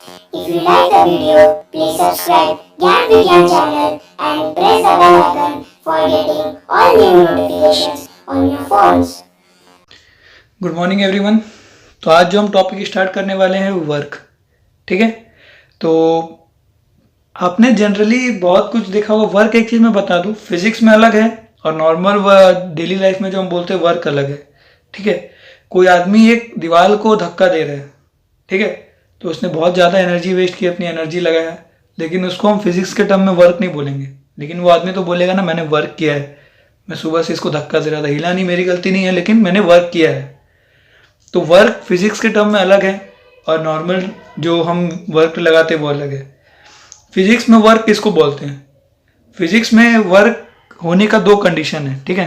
If you like the video, please subscribe Gyan Vigyan channel and press the bell icon for getting all new notifications on your phones. Good morning everyone. तो आज जो हम topic start करने वाले हैं वो work. ठीक है, तो आपने जनरली बहुत कुछ देखा होगा। वर्क एक चीज़ मैं बता दूं, फिजिक्स में अलग है और नॉर्मल व डेली लाइफ में जो हम बोलते हैं वर्क अलग है। ठीक है, कोई आदमी एक दीवार को धक्का दे रहा है, ठीक है, तो उसने बहुत ज़्यादा एनर्जी वेस्ट की, अपनी एनर्जी लगाया, लेकिन उसको हम फिजिक्स के टर्म में वर्क नहीं बोलेंगे। लेकिन वो आदमी तो बोलेगा ना, मैंने वर्क किया है, मैं सुबह से इसको धक्का दे रहा था, हिला नहीं, मेरी गलती नहीं है, लेकिन मैंने वर्क किया है। तो वर्क फिजिक्स के टर्म में अलग है और नॉर्मल जो हम वर्क लगाते हैं वो अलग है। फिजिक्स में वर्क किसको बोलते हैं? फिजिक्स में वर्क होने का दो कंडीशन है। ठीक है,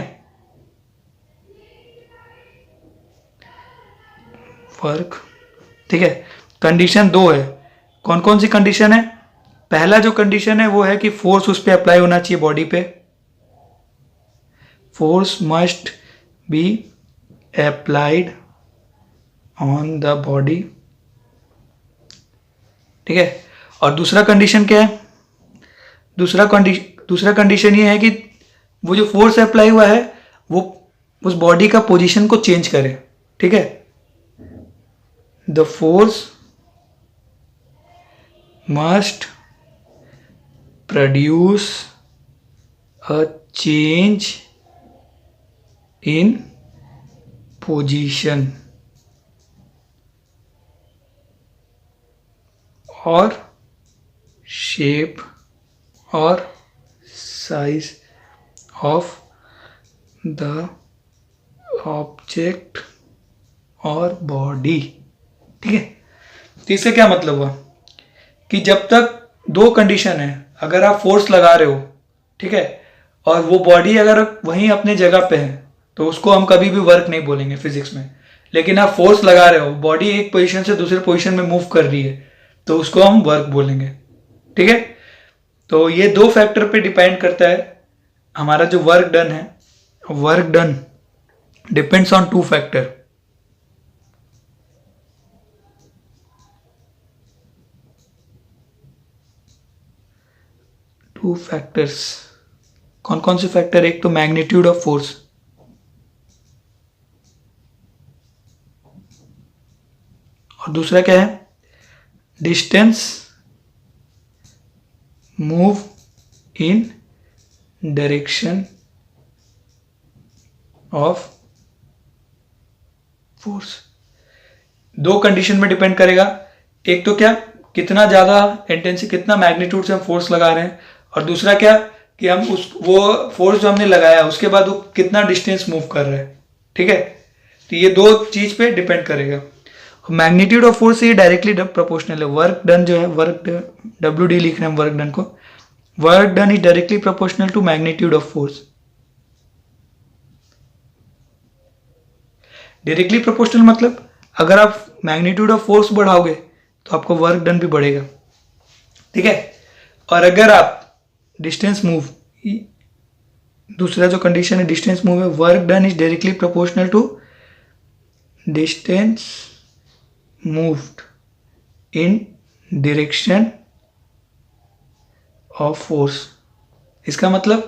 वर्क, ठीक है, कंडीशन दो है। कौन कौन सी कंडीशन है? पहला जो कंडीशन है वो है कि फोर्स उस पर अप्लाई होना चाहिए, बॉडी पे। Force must be applied on the body. ठीक है, और दूसरा कंडीशन क्या है? दूसरा कंडीशन ये है कि वो जो फोर्स अप्लाई हुआ है वो उस बॉडी का पोजीशन को चेंज करे। ठीक है, the force must produce a change in position और शेप और साइज ऑफ द ऑब्जेक्ट और बॉडी। ठीक है, तो इससे क्या मतलब हुआ कि जब तक दो कंडीशन है, अगर आप फोर्स लगा रहे हो, ठीक है, और वो बॉडी अगर वहीं अपने जगह पे है, तो उसको हम कभी भी वर्क नहीं बोलेंगे फिजिक्स में। लेकिन आप फोर्स लगा रहे हो, बॉडी एक पोजीशन से दूसरे पोजीशन में मूव कर रही है, तो उसको हम वर्क बोलेंगे। ठीक है, तो ये दो फैक्टर पे डिपेंड करता है हमारा जो वर्क डन है। Work done depends on two factor. Two factors कौन कौन से फैक्टर? एक तो मैग्नीट्यूड ऑफ फोर्स, और दूसरा क्या है? Distance move in direction of force. दो कंडीशन में डिपेंड करेगा। एक तो क्या, कितना ज्यादा इंटेंसिटी, कितना मैग्नीट्यूड से हम फोर्स लगा रहे हैं, और दूसरा क्या कि हम उस वो फोर्स जो हमने लगाया उसके बाद वो कितना डिस्टेंस मूव कर रहा है। ठीक है, तो ये दो चीज पे डिपेंड करेगा। मैग्नीट्यूड ऑफ फोर्स ये डायरेक्टली प्रोपोर्शनल है। वर्क डन जो है, वर्क डब्ल्यू डी लिख रहे हैं वर्क डन को, work done is directly proportional to magnitude of force. Directly proportional मतलब अगर आप मैग्नीट्यूड ऑफ फोर्स बढ़ाओगे तो आपका वर्क डन भी बढ़ेगा। ठीक है, और अगर आप डिस्टेंस मूव, दूसरा जो कंडीशन है डिस्टेंस मूव है, work done is directly proportional to distance moved in direction of force. इसका मतलब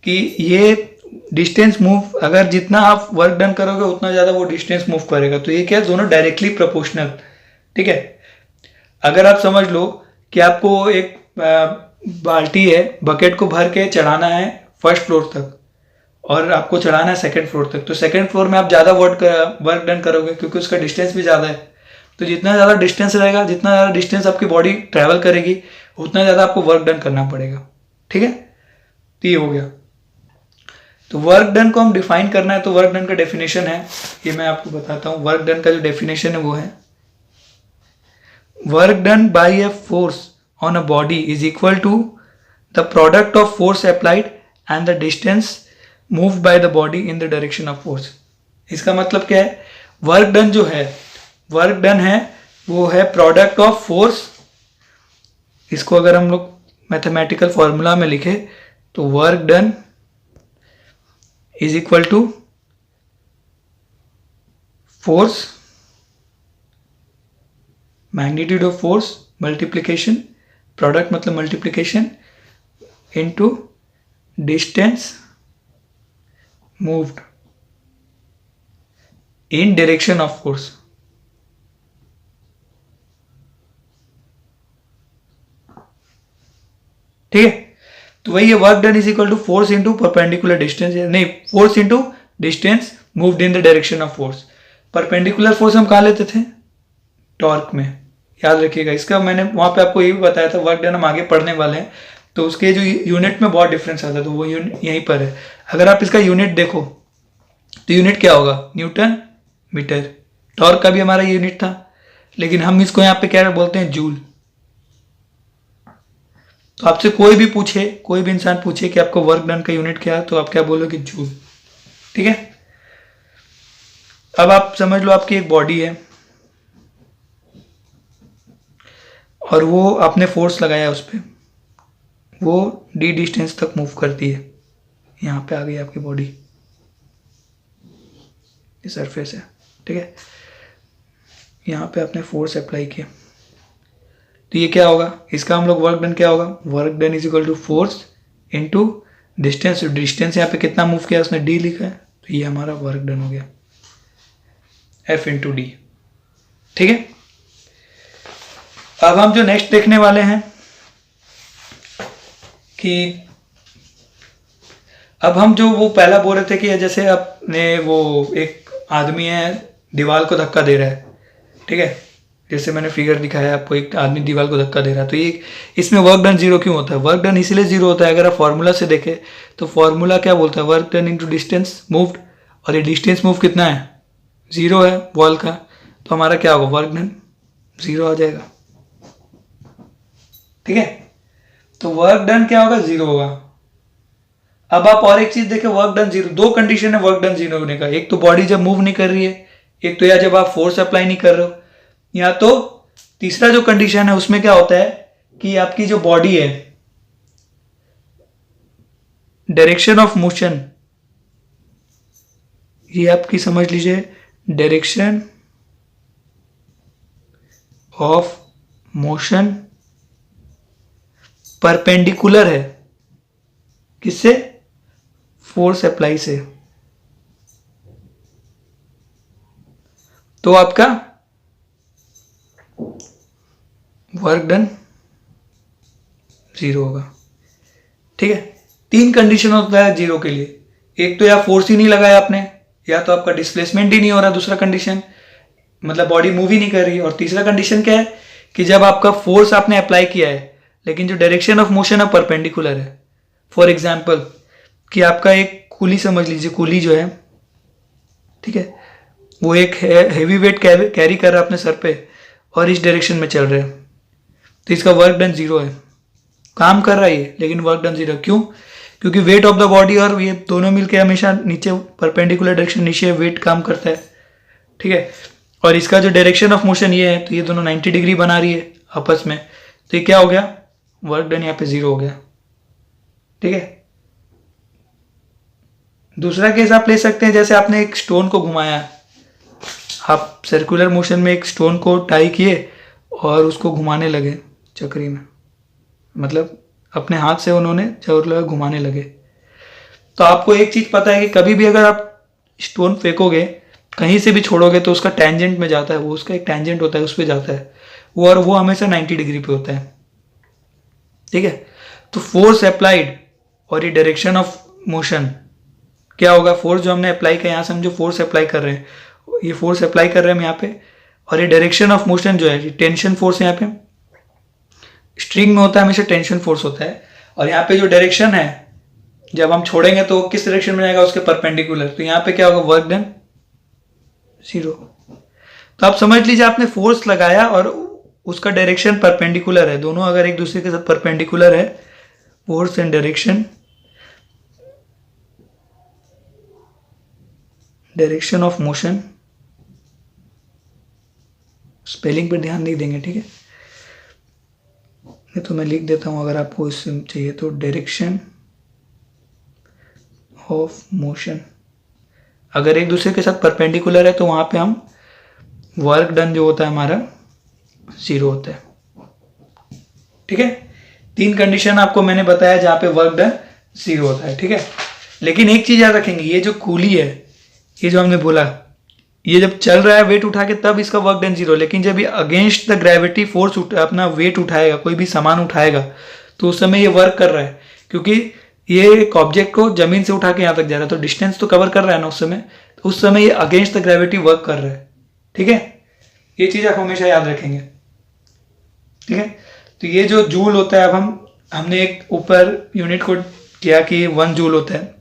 कि ये डिस्टेंस मूव, अगर जितना आप वर्क डन करोगे उतना ज़्यादा वो डिस्टेंस मूव करेगा। तो ये क्या है, दोनों डायरेक्टली प्रोपोर्शनल। ठीक है, अगर आप समझ लो कि आपको एक बाल्टी है, बकेट को भर के चढ़ाना है फर्स्ट फ्लोर तक और आपको चढ़ाना है सेकंड फ्लोर तक, तो सेकंड फ्लोर में आप ज़्यादा वर्क डन करोगे क्योंकि उसका डिस्टेंस भी ज़्यादा है। तो जितना ज़्यादा डिस्टेंस रहेगा, जितना ज़्यादा डिस्टेंस आपकी बॉडी ट्रैवल करेगी, उतना ज़्यादा आपको वर्क डन करना पड़ेगा। ठीक है, तो ये हो गया। तो वर्क डन को हम डिफाइन करना है, तो वर्क डन का डेफिनेशन है, ये मैं आपको बताता हूँ। वर्क डन का जो डेफिनेशन है वो है, work done by a force on a body is equal to the product of force applied and the distance move by the body in the direction of force. इसका मतलब क्या है? Work done जो है, work done है वो है product of force. इसको अगर हम लोग मैथमेटिकल फॉर्मूला में लिखे तो work done is equal to force magnitude of force multiplication, product मतलब multiplication, into distance moved in direction of force. ठीक है, तो वही है work done is equal to force into perpendicular distance, नहीं force into distance moved in the direction of force. Perpendicular force हम कहाँ लेते थे? टॉर्क में, याद रखिएगा। इसका मैंने वहां पे आपको ये भी बताया था, वर्क डन हम आगे पढ़ने वाले हैं तो उसके जो यूनिट में बहुत डिफरेंस आता है, तो वो यूनिट यहीं पर है। अगर आप इसका यूनिट देखो तो यूनिट क्या होगा? Newton metre. टॉर्क का भी हमारा यूनिट था, लेकिन हम इसको यहाँ पे क्या बोलते हैं? जूल। तो आपसे कोई भी पूछे, कोई भी इंसान पूछे कि आपको वर्क डन का यूनिट क्या है, तो आप क्या बोलोगे? जूल। ठीक है, अब आप समझ लो आपकी एक बॉडी है और वो आपने फोर्स लगाया उस पर, वो डी डिस्टेंस तक मूव करती है। यहाँ पे आ गई आपकी बॉडी, ये सरफेस है। ठीक है, यहाँ पे आपने फोर्स अप्लाई किया तो ये क्या होगा? इसका हम लोग वर्क डन क्या होगा? Work done is equal to force into distance. Distance यहाँ पे कितना मूव किया उसने? डी लिखा है, तो ये हमारा वर्क डन हो गया, एफ इंटू डी। ठीक है, अब हम जो नेक्स्ट देखने वाले हैं कि अब हम जो वो पहला बोल रहे थे कि जैसे आपने वो एक आदमी है दीवार को धक्का दे रहा है, ठीक है, जैसे मैंने फिगर दिखाया आपको, एक आदमी दीवार को धक्का दे रहा है, तो ये इसमें वर्क डन जीरो क्यों होता है? वर्क डन इसलिए जीरो होता है, अगर आप फॉर्मूला से देखें तो फॉर्मूला क्या बोलता है? Work done into distance moved, और ये डिस्टेंस मूव कितना है? जीरो है वॉल का, तो हमारा क्या होगा? वर्क डन जीरो आ जाएगा। ठीक है, तो वर्क डन क्या होगा? जीरो होगा। अब आप और एक चीज देखें, वर्क डन जीरो, दो कंडीशन है वर्क डन जीरो होने का। एक तो बॉडी जब मूव नहीं कर रही है, एक तो या जब आप फोर्स अप्लाई नहीं कर रहे हो, या तो तीसरा जो कंडीशन है उसमें क्या होता है कि आपकी जो बॉडी है, डायरेक्शन ऑफ मोशन, ये आपकी समझ लीजिए डायरेक्शन ऑफ मोशन परपेंडिकुलर है, किससे? फोर्स अप्लाई से। तो आपका वर्क डन जीरो होगा। ठीक है, तीन कंडीशन होता है जीरो के लिए, एक तो या फोर्स ही नहीं लगाया आपने, या तो आपका डिस्प्लेसमेंट ही नहीं हो रहा, दूसरा कंडीशन मतलब बॉडी मूव ही नहीं कर रही, और तीसरा कंडीशन क्या है कि जब आपका फोर्स आपने अप्लाई किया है लेकिन जो डायरेक्शन ऑफ मोशन है परपेंडिकुलर है। फॉर एग्जाम्पल कि आपका एक कुली समझ लीजिए, कुली जो है, ठीक है, वो एक हैवी वेट कैरी कर रहा है अपने सर पे और इस डायरेक्शन में चल रहे हैं, तो इसका वर्क डन जीरो है। काम कर रहा है ये, लेकिन वर्क डन जीरो। क्यों? क्योंकि वेट ऑफ द बॉडी और ये दोनों मिलके हमेशा नीचे परपेंडिकुलर डायरेक्शन, नीचे वेट काम करता है। ठीक है, और इसका जो डायरेक्शन ऑफ मोशन ये है, तो ये दोनों 90 डिग्री बना रही है आपस में, तो ये क्या हो गया? वर्क डन यहाँ पे जीरो हो गया। ठीक है, दूसरा केस आप ले सकते हैं, जैसे आपने एक स्टोन को घुमाया, आप सर्कुलर मोशन में एक स्टोन को टाई किए और उसको घुमाने लगे चक्री में, मतलब अपने हाथ से उन्होंने जोर लगा घुमाने लगे। तो आपको एक चीज पता है कि कभी भी अगर आप स्टोन फेंकोगे, कहीं से भी छोड़ोगे, तो उसका टेंजेंट में जाता है, वो उसका एक टेंजेंट होता है, उस पर जाता है वो, और वो हमेशा 90 डिग्री पे होता है। ठीक है, तो फोर्स अप्लाइड और ये डायरेक्शन ऑफ मोशन क्या होगा? फोर्स जो हमने अप्लाई किया, यहाँ से हम जो फोर्स अप्लाई कर रहे हैं, ये फोर्स अप्लाई कर रहे हैं हम यहाँ पे, और ये डायरेक्शन ऑफ मोशन जो है, टेंशन फोर्स है यहाँ पे, स्ट्रिंग में होता है हमेशा टेंशन फोर्स होता है, और यहाँ पे जो डायरेक्शन है जब हम छोड़ेंगे तो किस डायरेक्शन में जाएगा? उसके परपेंडिकुलर। तो यहाँ पे क्या होगा? Work done zero. तो आप समझ लीजिए आपने फोर्स लगाया और उसका डायरेक्शन परपेंडिकुलर है, दोनों अगर एक दूसरे के साथ परपेंडिकुलर है, force and direction of motion, spelling पर ध्यान नहीं देंगे, ठीक है, नहीं तो मैं लिख देता हूं अगर आपको इससे चाहिए तो। डायरेक्शन ऑफ मोशन अगर एक दूसरे के साथ परपेंडिकुलर है तो वहां पे हम वर्क डन जो होता है हमारा 0 होता है। ठीक है, 3 कंडीशन आपको मैंने बताया जहां पे वर्क डन 0 होता है। ठीक है, लेकिन एक चीज याद रखेंगे, ये जो कूली है, ये जो हमने बोला, ये जब चल रहा है वेट उठा के तब इसका वर्क डन 0, लेकिन जब ये अगेंस्ट द ग्रेविटी फोर्स अपना वेट उठाएगा, कोई भी सामान उठाएगा, तो उस समय ये वर्क कर रहा है, क्योंकि ये एक ऑब्जेक्ट को जमीन से उठा के यहाँ तक जा रहा है, तो डिस्टेंस तो कवर कर रहा है ना उस समय, तो उस समय ये अगेंस्ट द ग्रेविटी वर्क कर रहा है। ठीक है, ये चीज आप हमेशा याद रखेंगे। ठीक है, तो ये जो जूल होता है, अब हमने एक ऊपर यूनिट को किया कि 1 जूल होता है,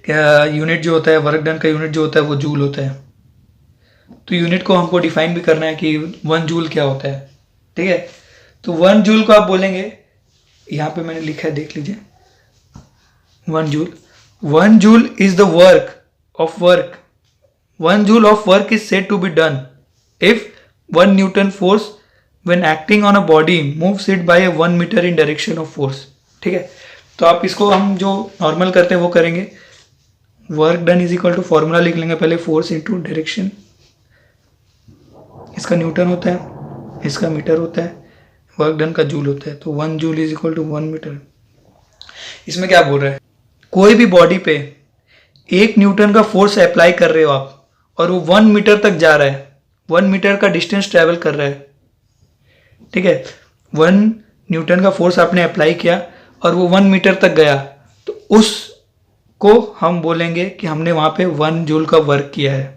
क्या यूनिट जो होता है, वर्क डन का यूनिट जो होता है वो जूल होता है। तो यूनिट को हमको डिफाइन भी करना है कि 1 जूल क्या होता है। ठीक है, तो 1 जूल को आप बोलेंगे, यहाँ पे मैंने लिखा है, देख लीजिए, 1 joule, 1 joule is the work of work, 1 joule of work is said to be done if 1 newton force when acting on a body moves it by a 1 meter in direction of force। ठीक है, तो आप इसको हम जो normal करते हैं वो करेंगे, work done is equal to, formula लिख लेंगे पहले, फोर्स इंटू डायरेक्शन, इसका न्यूटन होता है, इसका मीटर होता है, वर्क डन का जूल होता है, तो 1 joule is equal to 1 metre. इसमें क्या बोल रहा है, कोई भी बॉडी पे 1 न्यूटन का फोर्स अप्लाई कर रहे हो आप, और वो 1 मीटर तक जा रहा है, 1 मीटर का डिस्टेंस ट्रेवल कर रहा है। ठीक है, 1 न्यूटन का फोर्स आपने अप्लाई किया और वो 1 मीटर तक गया, तो उसको हम बोलेंगे कि हमने वहां पे 1 जूल का वर्क किया है।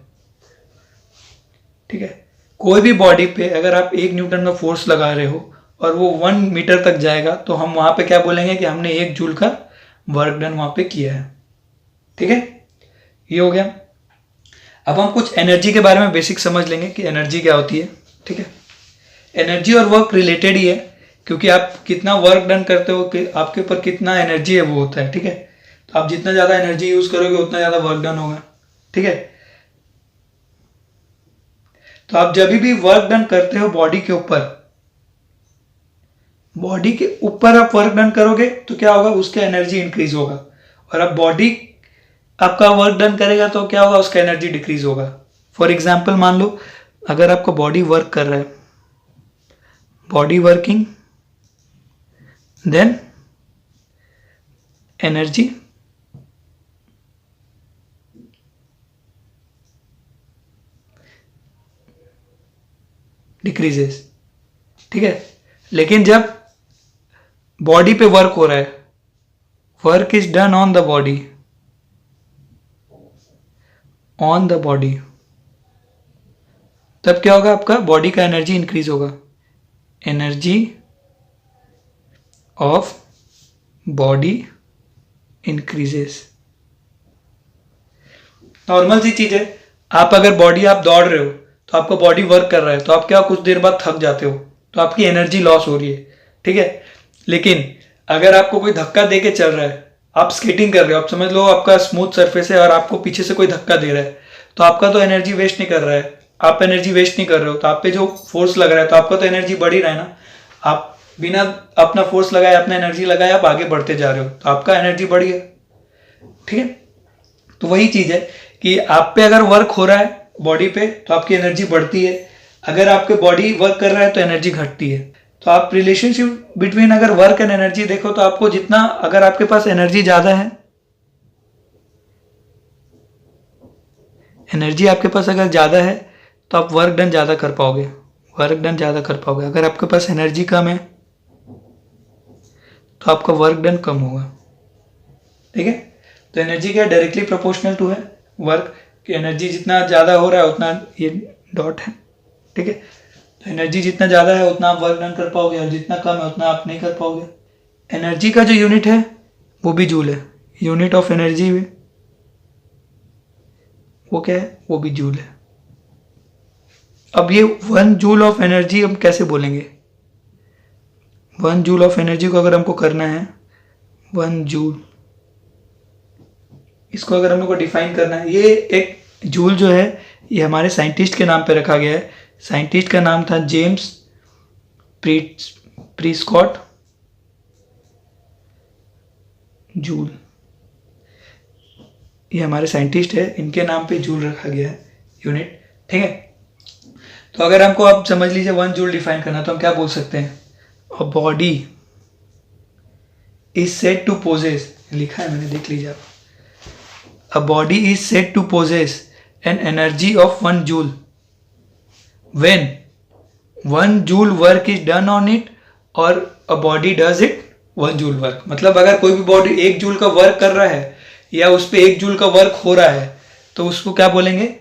ठीक है, कोई भी बॉडी पे अगर आप 1 न्यूटन का फोर्स लगा रहे हो और वो 1 मीटर तक जाएगा, तो हम वहां पे क्या बोलेंगे कि हमने 1 जूल का वर्क डन वहां पे किया है। ठीक है, ये हो गया। अब हम कुछ एनर्जी के बारे में बेसिक समझ लेंगे कि एनर्जी क्या होती है। ठीक है, एनर्जी और वर्क रिलेटेड ही है, क्योंकि आप कितना वर्क डन करते हो कि आपके ऊपर कितना एनर्जी है वो होता है। ठीक है, तो आप जितना ज़्यादा एनर्जी यूज करोगे उतना ज़्यादा वर्क डन होगा। ठीक है, तो आप जब भी वर्क डन करते हो बॉडी के ऊपर, बॉडी के ऊपर आप वर्क डन करोगे तो क्या होगा, उसका एनर्जी इंक्रीज होगा, और अब बॉडी आपका वर्क डन करेगा तो क्या होगा, उसका एनर्जी डिक्रीज होगा। फॉर एग्जाम्पल मान लो, अगर आपका बॉडी वर्क कर रहा है, body working, then energy decreases। ठीक है, लेकिन जब बॉडी पे वर्क हो रहा है, work is done on the body, on the body, तब क्या होगा, आपका बॉडी का एनर्जी इंक्रीज होगा, energy of body increases. Normal सी चीज है, आप अगर बॉडी आप दौड़ रहे हो तो आपका बॉडी वर्क कर रहा है, तो आप क्या कुछ देर बाद थक जाते हो, तो आपकी एनर्जी लॉस हो रही है। ठीक है, लेकिन अगर आपको कोई धक्का दे के चल रहा है, आप स्केटिंग कर रहे हो, आप समझ लो आपका स्मूथ सरफेस है और आपको पीछे से कोई धक्का दे रहा है, तो आपका तो एनर्जी वेस्ट नहीं कर रहा है, आप एनर्जी वेस्ट नहीं कर रहे हो, तो आप पे जो फोर्स लग रहा है तो आपका तो एनर्जी बढ़ ही रहा है ना। आप बिना अपना फोर्स लगाए, अपना एनर्जी लगाए, आप आगे बढ़ते जा रहे हो, तो आपका एनर्जी बढ़ गया। ठीक है, तो वही चीज है कि आप पे अगर वर्क हो रहा है बॉडी पे तो आपकी एनर्जी बढ़ती है, अगर आपके बॉडी वर्क कर रहा है तो एनर्जी घटती है। तो आप रिलेशनशिप बिटवीन अगर वर्क एंड एनर्जी देखो तो आपको जितना, अगर आपके पास एनर्जी ज्यादा है, एनर्जी आपके पास अगर ज्यादा है तो आप वर्क डन ज्यादा कर पाओगे, वर्क डन ज्यादा कर पाओगे। अगर आपके पास एनर्जी कम है तो आपका वर्क डन कम होगा। ठीक है, तो एनर्जी क्या डायरेक्टली प्रोपोर्शनल टू है वर्क, कि एनर्जी जितना ज्यादा हो रहा है उतना, ये डॉट है। ठीक है, तो एनर्जी जितना ज्यादा है उतना आप वर्क डन कर पाओगे, और जितना कम है उतना आप नहीं कर पाओगे। एनर्जी का जो यूनिट है वो भी जूल है, यूनिट ऑफ एनर्जी वो क्या है, वो भी जूल है। अब ये 1 जूल ऑफ एनर्जी हम कैसे बोलेंगे, 1 जूल ऑफ एनर्जी को अगर हमको करना है, 1 जूल, इसको अगर हम लोग को डिफाइन करना है, ये एक जूल जो है ये हमारे साइंटिस्ट के नाम पे रखा गया है। साइंटिस्ट का नाम था जेम्स प्रीस्कॉट जूल, ये हमारे साइंटिस्ट है, इनके नाम पे जूल रखा गया है यूनिट। ठीक है, तो अगर हमको आप समझ लीजिए 1 जूल डिफाइन करना, तो हम क्या बोल सकते हैं? A body is said to possess, लिखा है मैंने, देख लीजिए आप। A body is said to possess an energy of 1 joule when 1 joule work is done on it और a body does it 1 joule work. मतलब अगर कोई भी बॉडी 1 जूल का वर्क कर रहा है या उस पर 1 जूल का वर्क हो रहा है, तो उसको क्या बोलेंगे?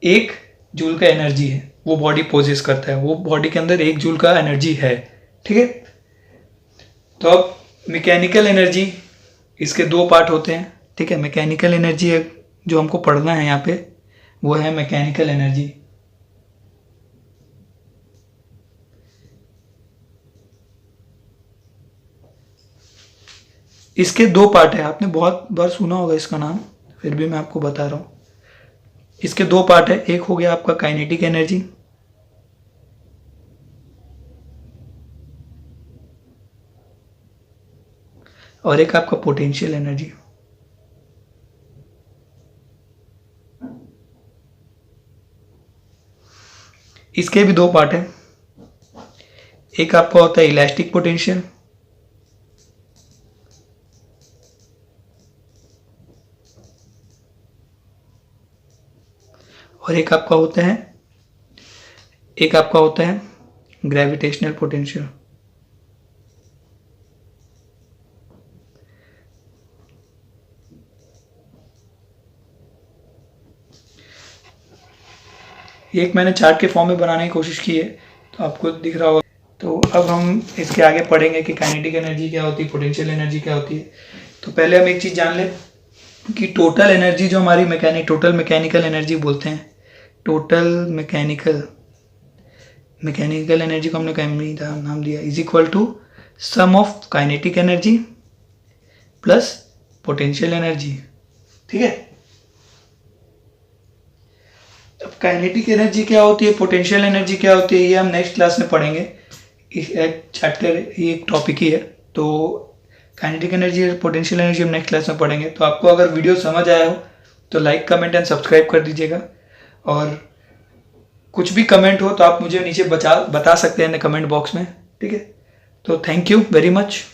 1 जूल का एनर्जी है, वो बॉडी पोजेस करता है, वो बॉडी के अंदर 1 जूल का एनर्जी है। ठीक है, तो अब मैकेनिकल एनर्जी, इसके 2 पार्ट होते हैं। ठीक है, मैकेनिकल एनर्जी जो हमको पढ़ना है यहाँ पे, वो है मैकेनिकल एनर्जी। इसके 2 पार्ट है, आपने बहुत बार सुना होगा इसका नाम, फिर भी मैं आपको बता रहा हूँ। इसके 2 पार्ट है, एक हो गया आपका काइनेटिक एनर्जी, और एक आपका पोटेंशियल एनर्जी। इसके भी 2 पार्ट है, एक आपका होता है इलास्टिक पोटेंशियल, और एक आपका होता है ग्रेविटेशनल पोटेंशियल। एक मैंने चार्ट के फॉर्म में बनाने की कोशिश की है, तो आपको दिख रहा होगा। तो अब हम इसके आगे पढ़ेंगे कि काइनेटिक एनर्जी क्या होती है, पोटेंशियल एनर्जी क्या होती है। तो पहले हम एक चीज़ जान लें कि टोटल एनर्जी जो हमारी टोटल मैकेनिकल एनर्जी बोलते हैं, टोटल मैकेनिकल एनर्जी को हमने नाम दिया is equal to sum of kinetic energy plus potential energy. ठीक है, अब काइनेटिक एनर्जी क्या होती है, पोटेंशियल एनर्जी क्या होती है, ये हम नेक्स्ट क्लास में पढ़ेंगे। एक चैप्टर, ये एक टॉपिक ही है। तो काइनेटिक एनर्जी और पोटेंशियल एनर्जी हम नेक्स्ट क्लास में पढ़ेंगे। तो आपको अगर वीडियो समझ आया हो तो लाइक, कमेंट एंड सब्सक्राइब कर दीजिएगा, और कुछ भी कमेंट हो तो आप मुझे नीचे बता सकते हैं कमेंट बॉक्स में। ठीक है, तो थैंक यू वेरी मच।